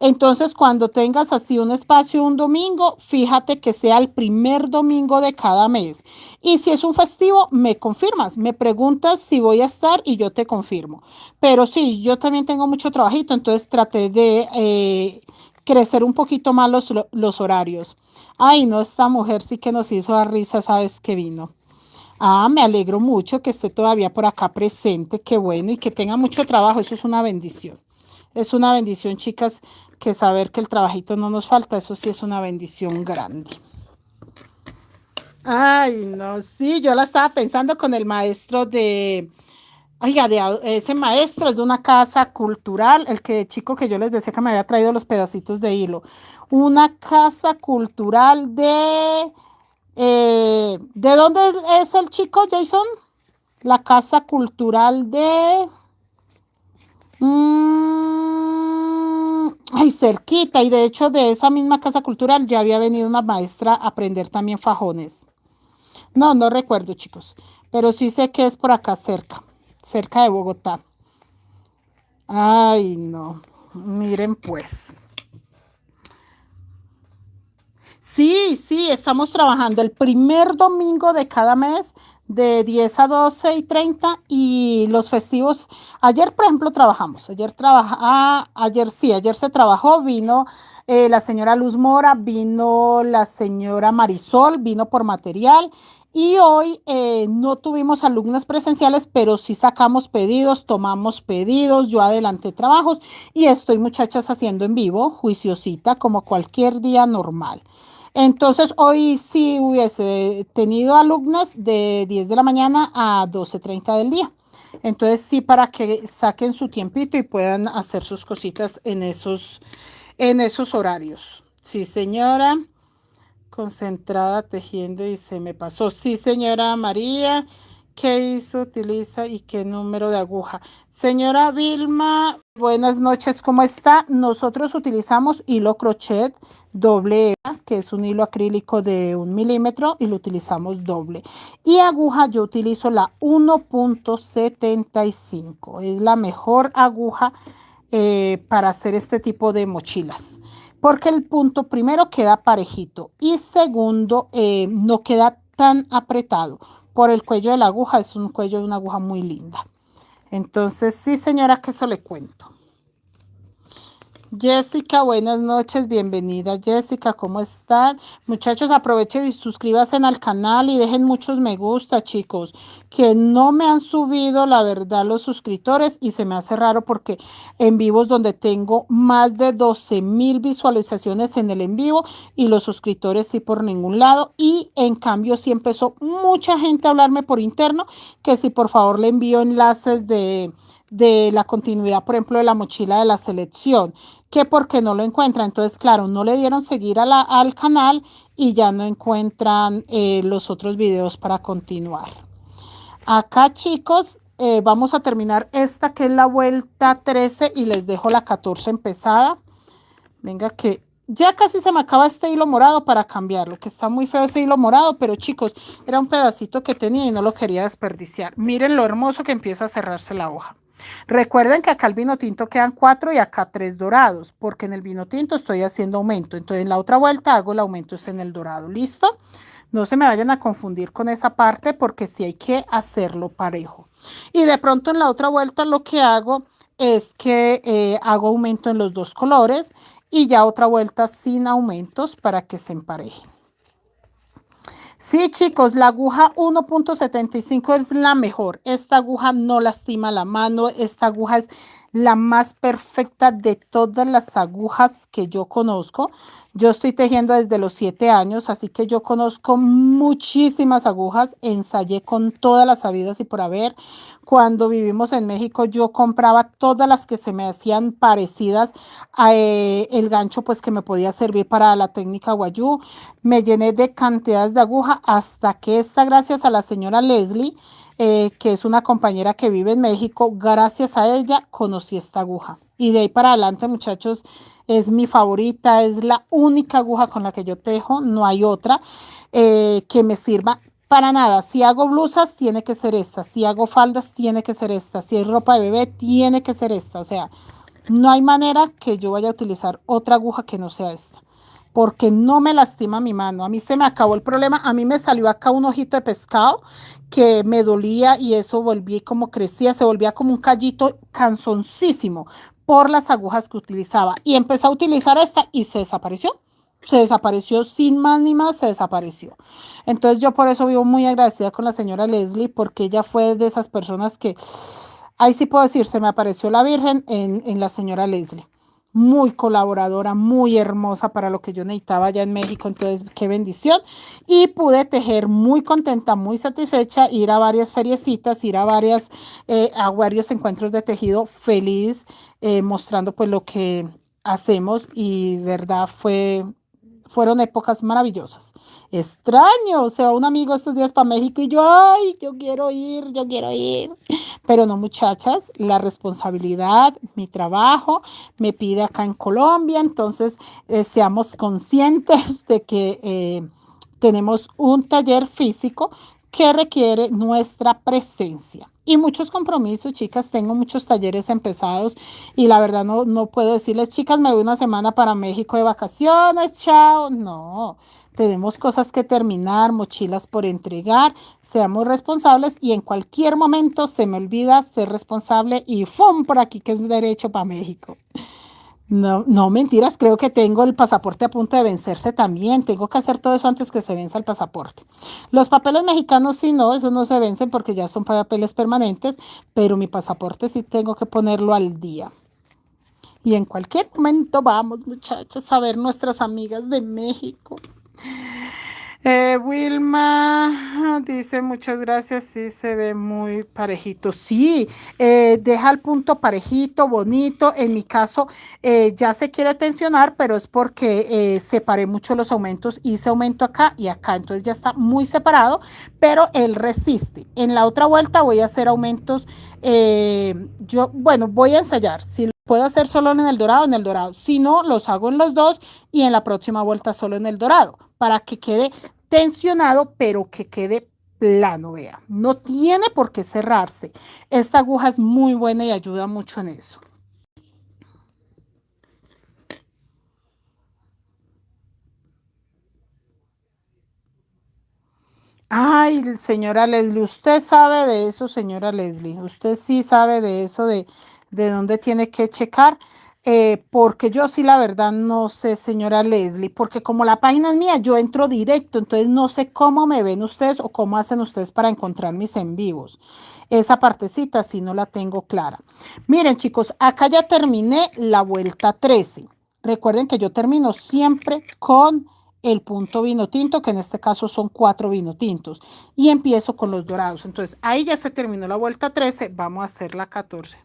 Entonces, cuando tengas así un espacio un domingo, fíjate que sea el primer domingo de cada mes. Y si es un festivo, me confirmas, me preguntas si voy a estar y yo te confirmo. Pero sí, yo también tengo mucho trabajito, entonces traté de crecer un poquito más los horarios. Ay, no, esta mujer sí que nos hizo dar risa, sabes que vino. Ah, me alegro mucho que esté todavía por acá presente, qué bueno, y que tenga mucho trabajo, eso es una bendición. Es una bendición, chicas, que saber que el trabajito no nos falta, eso sí es una bendición grande. Ay, no, sí, yo la estaba pensando con el maestro de, oiga, ese maestro es de una casa cultural, el que chico que yo les decía que me había traído los pedacitos de hilo. Una casa cultural ¿de dónde es el chico, Jason? La casa cultural de, ay, cerquita, y de hecho de esa misma casa cultural ya había venido una maestra a aprender también fajones. No, no recuerdo, chicos, pero sí sé que es por acá cerca, cerca de Bogotá. Ay, no, miren pues. Sí, sí, estamos trabajando el primer domingo de cada mes de 10 a 12:30 y los festivos. Ayer, por ejemplo, trabajamos. Ayer sí, ayer se trabajó. Vino la señora Luz Mora, vino la señora Marisol, vino por material. Y hoy no tuvimos alumnas presenciales, pero sí sacamos pedidos, tomamos pedidos, yo adelanté trabajos y estoy, muchachas, haciendo en vivo, juiciosita, como cualquier día normal. Entonces, hoy sí hubiese tenido alumnas de 10 de la mañana a 12:30 del día. Entonces, sí, para que saquen su tiempito y puedan hacer sus cositas en esos horarios. Sí, señora. Concentrada tejiendo y se me pasó. Sí, señora María. ¿Qué hizo, utiliza y qué número de aguja? Señora Vilma, buenas noches, ¿cómo está? Nosotros utilizamos hilo crochet doble EVA, que es un hilo acrílico de 1 milímetro y lo utilizamos doble. Y aguja yo utilizo la 1.75, es la mejor aguja para hacer este tipo de mochilas. Porque el punto primero queda parejito y segundo no queda tan apretado por el cuello de la aguja, es un cuello de una aguja muy linda. Entonces, sí, señora, que eso le cuento. Jessica, buenas noches, bienvenida Jessica, ¿cómo están? Muchachos, aprovechen y suscríbanse al canal y dejen muchos me gusta, chicos, que no me han subido, la verdad, los suscriptores y se me hace raro porque en vivos donde tengo más de 12,000 visualizaciones en el en vivo y los suscriptores sí por ningún lado y en cambio sí empezó mucha gente a hablarme por interno que si por favor le envío enlaces de la continuidad, por ejemplo, de la mochila de la selección, que porque no lo encuentran. Entonces, claro, no le dieron seguir al canal y ya no encuentran los otros videos para continuar. Acá, chicos, vamos a terminar esta que es la vuelta 13 y les dejo la 14 empezada. Venga que ya casi se me acaba este hilo morado para cambiarlo, que está muy feo ese hilo morado, pero chicos, era un pedacito que tenía y no lo quería desperdiciar. Miren lo hermoso que empieza a cerrarse la hoja. Recuerden que acá el vino tinto quedan 4 y acá 3 dorados, porque en el vino tinto estoy haciendo aumento. Entonces en la otra vuelta hago el aumento es en el dorado. ¿Listo? No se me vayan a confundir con esa parte porque sí hay que hacerlo parejo. Y de pronto en la otra vuelta lo que hago es que hago aumento en los dos colores y ya otra vuelta sin aumentos para que se emparejen. Sí, chicos, la aguja 1.75 es la mejor. Esta aguja no lastima la mano. Esta aguja es la más perfecta de todas las agujas que yo conozco. Yo estoy tejiendo desde los 7 años, así que yo conozco muchísimas agujas. Ensayé con todas las habidas y por haber. Cuando vivimos en México, yo compraba todas las que se me hacían parecidas a el gancho, pues que me podía servir para la técnica guayú. Me llené de cantidades de aguja hasta que esta, gracias a la señora Leslie, que es una compañera que vive en México, gracias a ella conocí esta aguja. Y de ahí para adelante, muchachos, es mi favorita, es la única aguja con la que yo tejo, no hay otra que me sirva para nada. Si hago blusas, tiene que ser esta. Si hago faldas, tiene que ser esta. Si es ropa de bebé, tiene que ser esta. O sea, No hay manera que yo vaya a utilizar otra aguja que no sea esta, porque no me lastima mi mano. A mí se me acabó el problema. A mí me salió acá un ojito de pescado que me dolía y eso volví como crecía, se volvía como un callito canzoncísimo por las agujas que utilizaba. Y empecé a utilizar esta y se desapareció. Se desapareció sin más ni más, se desapareció. Entonces yo por eso vivo muy agradecida con la señora Leslie, porque ella fue de esas personas que, ahí sí puedo decir, se me apareció la Virgen en la señora Leslie. Muy colaboradora, muy hermosa para lo que yo necesitaba allá en México, entonces qué bendición. Y pude tejer muy contenta, muy satisfecha, ir a varias feriecitas, ir a varios encuentros de tejido feliz, mostrando pues lo que hacemos y verdad fueron épocas maravillosas. Extraño, se va un amigo estos días para México y yo, ay, yo quiero ir. Pero no, muchachas, la responsabilidad, mi trabajo me pide acá en Colombia, entonces seamos conscientes de que tenemos un taller físico que requiere nuestra presencia. Y muchos compromisos, chicas, tengo muchos talleres empezados y la verdad no puedo decirles, chicas, me voy una semana para México de vacaciones, chao. No, tenemos cosas que terminar, mochilas por entregar, seamos responsables y en cualquier momento se me olvida ser responsable y ¡fum! Por aquí que es derecho para México. No, no, mentiras, creo que tengo el pasaporte a punto de vencerse también. Tengo que hacer todo eso antes que se venza el pasaporte. Los papeles mexicanos sí no, esos no se vencen porque ya son papeles permanentes, pero mi pasaporte sí tengo que ponerlo al día. Y en cualquier momento vamos, muchachas, a ver nuestras amigas de México. Wilma dice muchas gracias, sí se ve muy parejito. Sí, deja el punto parejito, bonito. En mi caso ya se quiere tensionar, pero es porque separé mucho los aumentos, hice aumento acá y acá, entonces ya está muy separado, pero él resiste. En la otra vuelta voy a hacer aumentos, bueno, voy a ensayar. Si lo puedo hacer solo en el dorado, en el dorado. Si no, los hago en los dos y en la próxima vuelta solo en el dorado, para que quede tensionado, pero que quede plano, vea. No tiene por qué cerrarse. Esta aguja es muy buena y ayuda mucho en eso. Ay, señora Leslie, usted sabe de eso, señora Leslie. Usted sí sabe de eso, de dónde tiene que checar. Porque yo sí, la verdad, no sé, señora Leslie, porque como la página es mía, yo entro directo, entonces no sé cómo me ven ustedes o cómo hacen ustedes para encontrar mis en vivos. Esa partecita sí no la tengo clara. Miren, chicos, acá ya terminé la vuelta 13. Recuerden que yo termino siempre con el punto vino tinto, que en este caso son 4 vino tintos, y empiezo con los dorados. Entonces, ahí ya se terminó la vuelta 13, vamos a hacer la 14.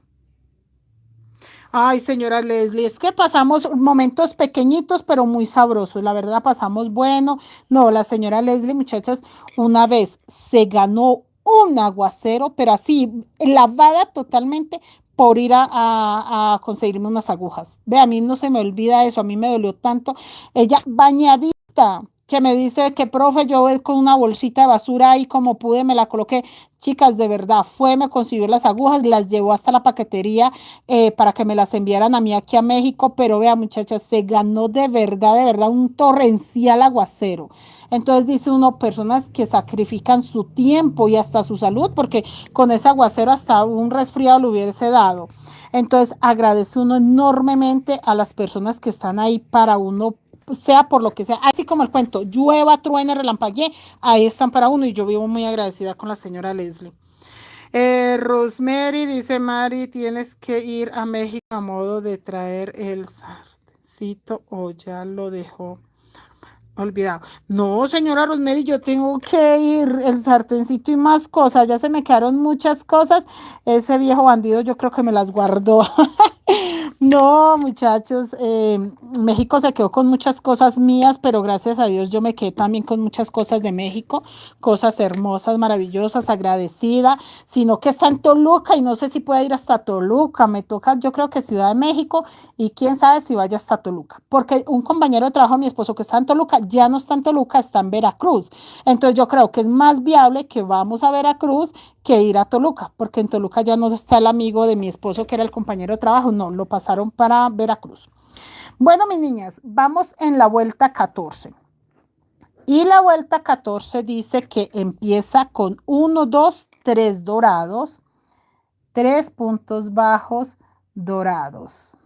Ay, señora Leslie, es que pasamos momentos pequeñitos, pero muy sabrosos. La verdad, pasamos bueno. No, la señora Leslie, muchachas, una vez se ganó un aguacero, pero así, lavada totalmente por ir a conseguirme unas agujas. Ve, a mí no se me olvida eso, a mí me dolió tanto. Ella bañadita, que me dice que, profe, yo voy con una bolsita de basura ahí como pude, me la coloqué. Chicas, de verdad, me consiguió las agujas, las llevó hasta la paquetería para que me las enviaran a mí aquí a México, pero vea muchachas, se ganó de verdad, un torrencial aguacero. Entonces dice uno, personas que sacrifican su tiempo y hasta su salud, porque con ese aguacero hasta un resfriado le hubiese dado. Entonces agradece uno enormemente a las personas que están ahí para uno, sea por lo que sea, así como el cuento, llueva, truene, relampaguee, ahí están para uno y yo vivo muy agradecida con la señora Leslie. Rosemary dice, Mari, tienes que ir a México a modo de traer el sartencito o ya lo dejó olvidado. No, señora Rosemary, yo tengo que ir, el sartencito y más cosas, ya se me quedaron muchas cosas. Ese viejo bandido yo creo que me las guardó. No, muchachos, México se quedó con muchas cosas mías, pero gracias a Dios yo me quedé también con muchas cosas de México, cosas hermosas, maravillosas, agradecida, sino que está en Toluca y no sé si puede ir hasta Toluca, me toca, yo creo que Ciudad de México y quién sabe si vaya hasta Toluca, porque un compañero de trabajo de mi esposo que está en Toluca, ya no está en Toluca, está en Veracruz, entonces yo creo que es más viable que vamos a Veracruz que ir a Toluca, porque en Toluca ya no está el amigo de mi esposo que era el compañero de trabajo, no, lo pasamos pasaron para Veracruz. Bueno, mis niñas, vamos en la vuelta 14. Y la vuelta 14 dice que empieza con 1, 2, 3 dorados, 3 puntos bajos dorados.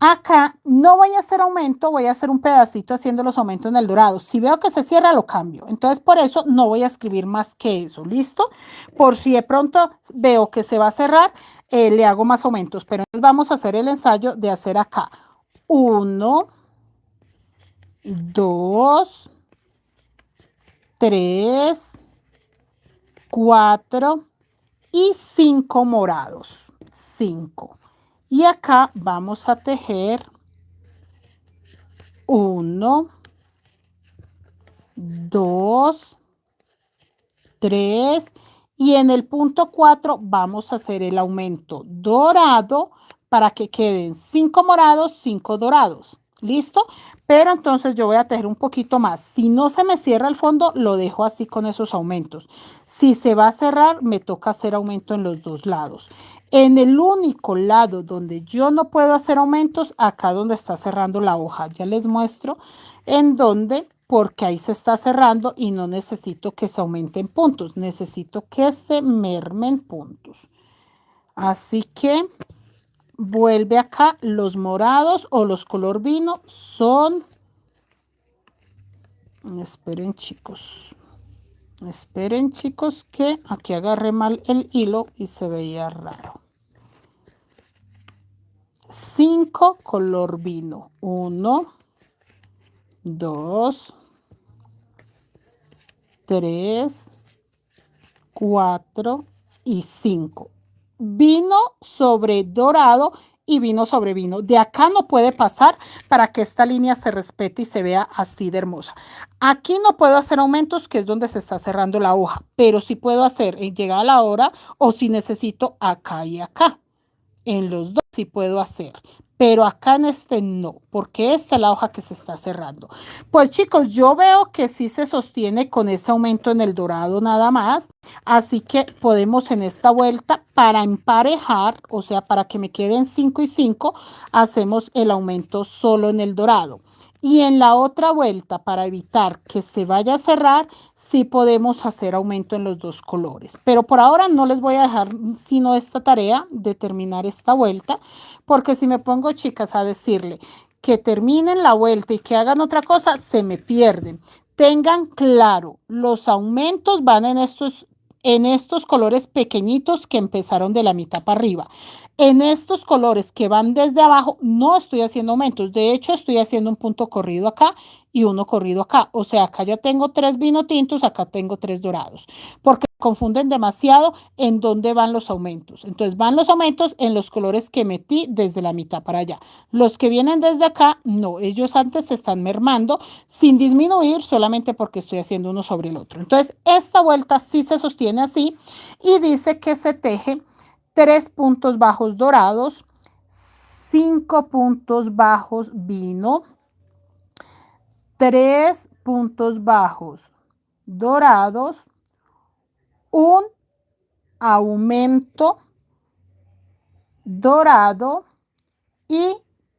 Acá no voy a hacer aumento, voy a hacer un pedacito haciendo los aumentos en el dorado. Si veo que se cierra, lo cambio. Entonces, por eso no voy a escribir más que eso, ¿listo? Por si de pronto veo que se va a cerrar, le hago más aumentos. Pero vamos a hacer el ensayo de hacer acá 1, 2, 3, 4 y 5 morados. 5. Y acá vamos a tejer 1, 2, 3 y en el punto 4 vamos a hacer el aumento dorado para que queden 5 morados, 5 dorados. ¿Listo? Pero entonces yo voy a tejer un poquito más. Si no se me cierra el fondo, lo dejo así con esos aumentos. Si se va a cerrar, me toca hacer aumento en los dos lados. En el único lado donde yo no puedo hacer aumentos, acá donde está cerrando la hoja. Ya les muestro en donde, porque ahí se está cerrando y no necesito que se aumenten puntos. Necesito que se mermen puntos. Así que vuelve acá, los morados o los color vino son, esperen chicos, que aquí agarré mal el hilo y se veía raro. 5 color vino, 1, 2, 3, 4 y 5. Vino sobre dorado y vino sobre vino. De acá no puede pasar para que esta línea se respete y se vea así de hermosa. Aquí no puedo hacer aumentos, que es donde se está cerrando la hoja, pero sí puedo hacer en llegada la hora o si necesito acá y acá. En los dos sí puedo hacer, pero acá en este no, porque esta es la hoja que se está cerrando. Pues chicos, yo veo que sí se sostiene con ese aumento en el dorado nada más, así que podemos en esta vuelta para emparejar, o sea, para que me queden 5 y 5, hacemos el aumento solo en el dorado. Y en la otra vuelta, para evitar que se vaya a cerrar, sí podemos hacer aumento en los dos colores. Pero por ahora no les voy a dejar sino esta tarea de terminar esta vuelta, porque si me pongo, chicas, a decirle que terminen la vuelta y que hagan otra cosa, se me pierden. Tengan claro, los aumentos van en estos colores pequeñitos que empezaron de la mitad para arriba. En estos colores que van desde abajo no estoy haciendo aumentos. De hecho, estoy haciendo un punto corrido acá y uno corrido acá. O sea, acá ya tengo 3 vino tintos, acá tengo 3 dorados. Porque confunden demasiado en dónde van los aumentos. Entonces, van los aumentos en los colores que metí desde la mitad para allá. Los que vienen desde acá, no. Ellos antes se están mermando sin disminuir, solamente porque estoy haciendo uno sobre el otro. Entonces, esta vuelta sí se sostiene así y dice que se teje 3 puntos bajos dorados, 5 puntos bajos vino, 3 puntos bajos dorados, un aumento dorado y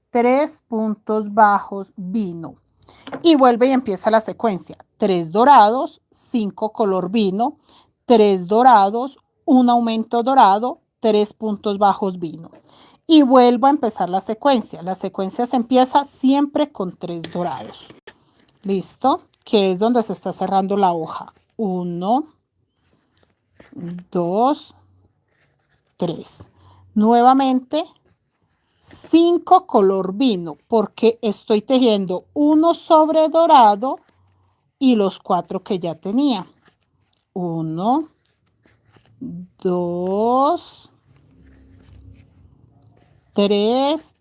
3 puntos bajos vino. Y vuelve y empieza la secuencia. 3 dorados, 5 color vino, 3 dorados, un aumento dorado, 3 puntos bajos vino. Y vuelvo a empezar la secuencia. La secuencia se empieza siempre con 3 dorados. ¿Listo? Que es donde se está cerrando la hoja. 1, 2, 3. Nuevamente 5 color vino, porque estoy tejiendo uno sobre dorado y los 4 que ya tenía. 1, 2, 3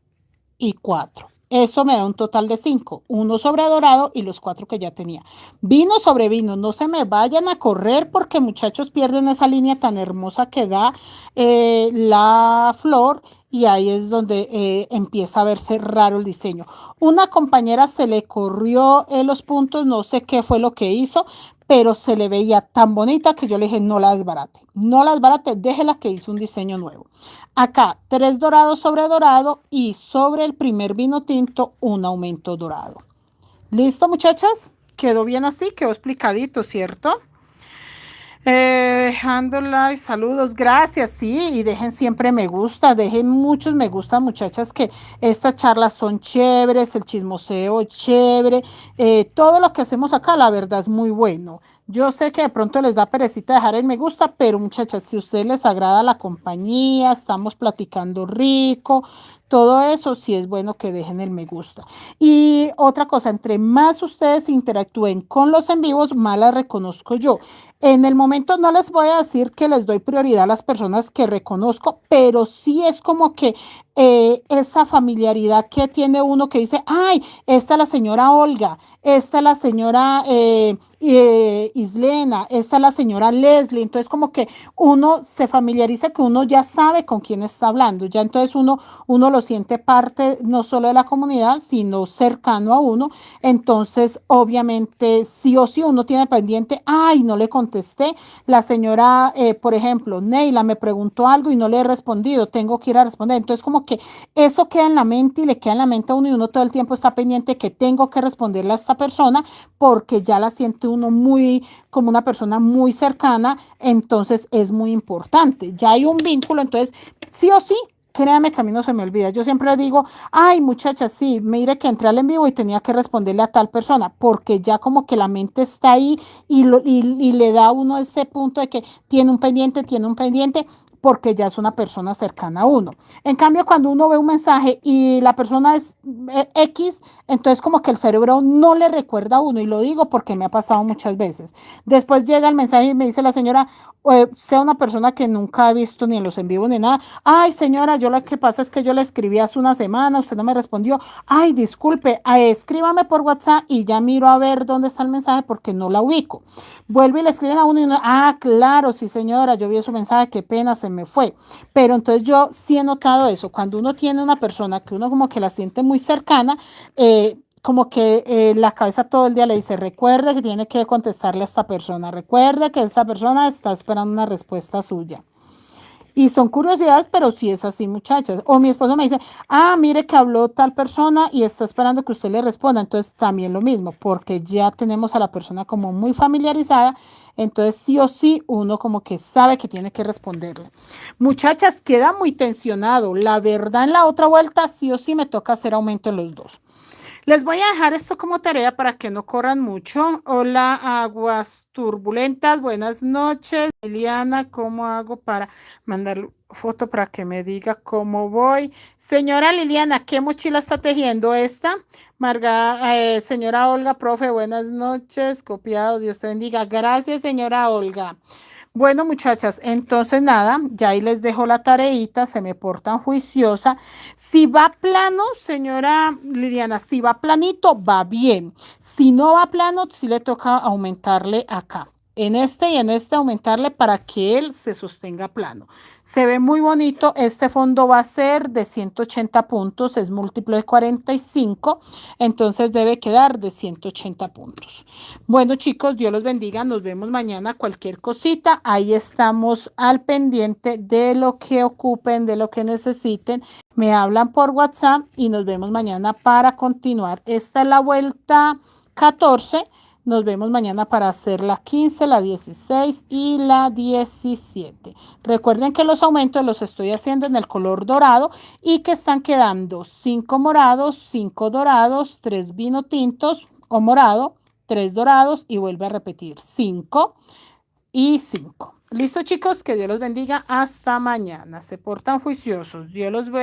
y 4. Eso me da un total de 5. Uno sobre dorado y los 4 que ya tenía. Vino sobre vino. No se me vayan a correr porque muchachos pierden esa línea tan hermosa que da la flor y ahí es donde empieza a verse raro el diseño. Una compañera se le corrió los puntos, no sé qué fue lo que hizo, pero se le veía tan bonita que yo le dije, no la desbarate, no la desbarate, déjela que hizo un diseño nuevo. Acá, 3 dorados sobre dorado y sobre el primer vino tinto, un aumento dorado. ¿Listo, muchachas? Quedó bien así, quedó explicadito, ¿cierto? Dejando like, saludos, gracias, sí, y dejen siempre me gusta, dejen muchos me gusta, muchachas, que estas charlas son chéveres, el chismoseo es chévere, todo lo que hacemos acá, la verdad, es muy bueno. Yo sé que de pronto les da perecita dejar el me gusta, pero muchachas, si a ustedes les agrada la compañía, estamos platicando rico, todo eso, sí es bueno que dejen el me gusta. Y otra cosa, entre más ustedes interactúen con los en vivos, más las reconozco yo. En el momento no les voy a decir que les doy prioridad a las personas que reconozco, pero sí es como que esa familiaridad que tiene uno que dice, ay, esta es la señora Olga, esta es la señora Islena, esta es la señora Leslie. Entonces como que uno se familiariza, que uno ya sabe con quién está hablando, ya entonces uno lo siente parte no solo de la comunidad, sino cercano a uno. Entonces, obviamente, sí o sí uno tiene pendiente, ay, no le contesté. La señora, por ejemplo, Neila me preguntó algo y no le he respondido, tengo que ir a responder. Entonces, como que eso queda en la mente y le queda en la mente a uno y uno todo el tiempo está pendiente que tengo que responderle a esta persona porque ya la siente uno muy como una persona muy cercana, entonces es muy importante. Ya hay un vínculo, entonces sí o sí, créame que a mí no se me olvida. Yo siempre digo, ay, muchacha, sí, mire que entré al en vivo y tenía que responderle a tal persona, porque ya como que la mente está ahí y le da a uno ese punto de que tiene un pendiente, porque ya es una persona cercana a uno. En cambio, cuando uno ve un mensaje y la persona es X, entonces como que el cerebro no le recuerda a uno, y lo digo porque me ha pasado muchas veces. Después llega el mensaje y me dice la señora, sea una persona que nunca he visto ni en los en vivo ni nada, ay señora, yo lo que pasa es que yo le escribí hace una semana, usted no me respondió, ay disculpe, escríbame por WhatsApp y ya miro a ver dónde está el mensaje porque no la ubico. Vuelve y le escriben a uno y uno, ah claro, sí señora, yo vi su mensaje, qué pena, se me fue. Pero entonces yo sí he notado eso, cuando uno tiene una persona que uno como que la siente muy cercana, como que la cabeza todo el día le dice, recuerde que tiene que contestarle a esta persona, recuerde que esta persona está esperando una respuesta suya. Y son curiosidades, pero sí es así, muchachas. O mi esposo me dice, ah, mire que habló tal persona y está esperando que usted le responda. Entonces también lo mismo, porque ya tenemos a la persona como muy familiarizada. Entonces sí o sí uno como que sabe que tiene que responderle. Muchachas, queda muy tensionado. La verdad, en la otra vuelta sí o sí me toca hacer aumento en los dos. Les voy a dejar esto como tarea para que no corran mucho. Hola, aguas turbulentas. Buenas noches. Liliana, ¿cómo hago para mandar foto para que me diga cómo voy? Señora Liliana, ¿qué mochila está tejiendo esta? Señora Olga, profe, buenas noches. Copiado, Dios te bendiga. Gracias, señora Olga. Bueno, muchachas, entonces nada, ya ahí les dejo la tareita, se me portan juiciosa. Si va plano, señora Liliana, si va planito, va bien. Si no va plano, sí le toca aumentarle acá. En este y en este aumentarle para que él se sostenga plano. Se ve muy bonito. Este fondo va a ser de 180 puntos, es múltiplo de 45, entonces debe quedar de 180 puntos. Bueno, chicos, Dios los bendiga. Nos vemos mañana. Cualquier cosita, ahí estamos al pendiente de lo que ocupen, de lo que necesiten. Me hablan por WhatsApp y nos vemos mañana para continuar. Esta es la vuelta 14. Nos vemos mañana para hacer la 15, la 16 y la 17. Recuerden que los aumentos los estoy haciendo en el color dorado y que están quedando 5 morados, 5 dorados, 3 vino tintos o morado, 3 dorados y vuelve a repetir 5 y 5. Listo, chicos, que Dios los bendiga. Hasta mañana. Se portan juiciosos. Dios los bendiga.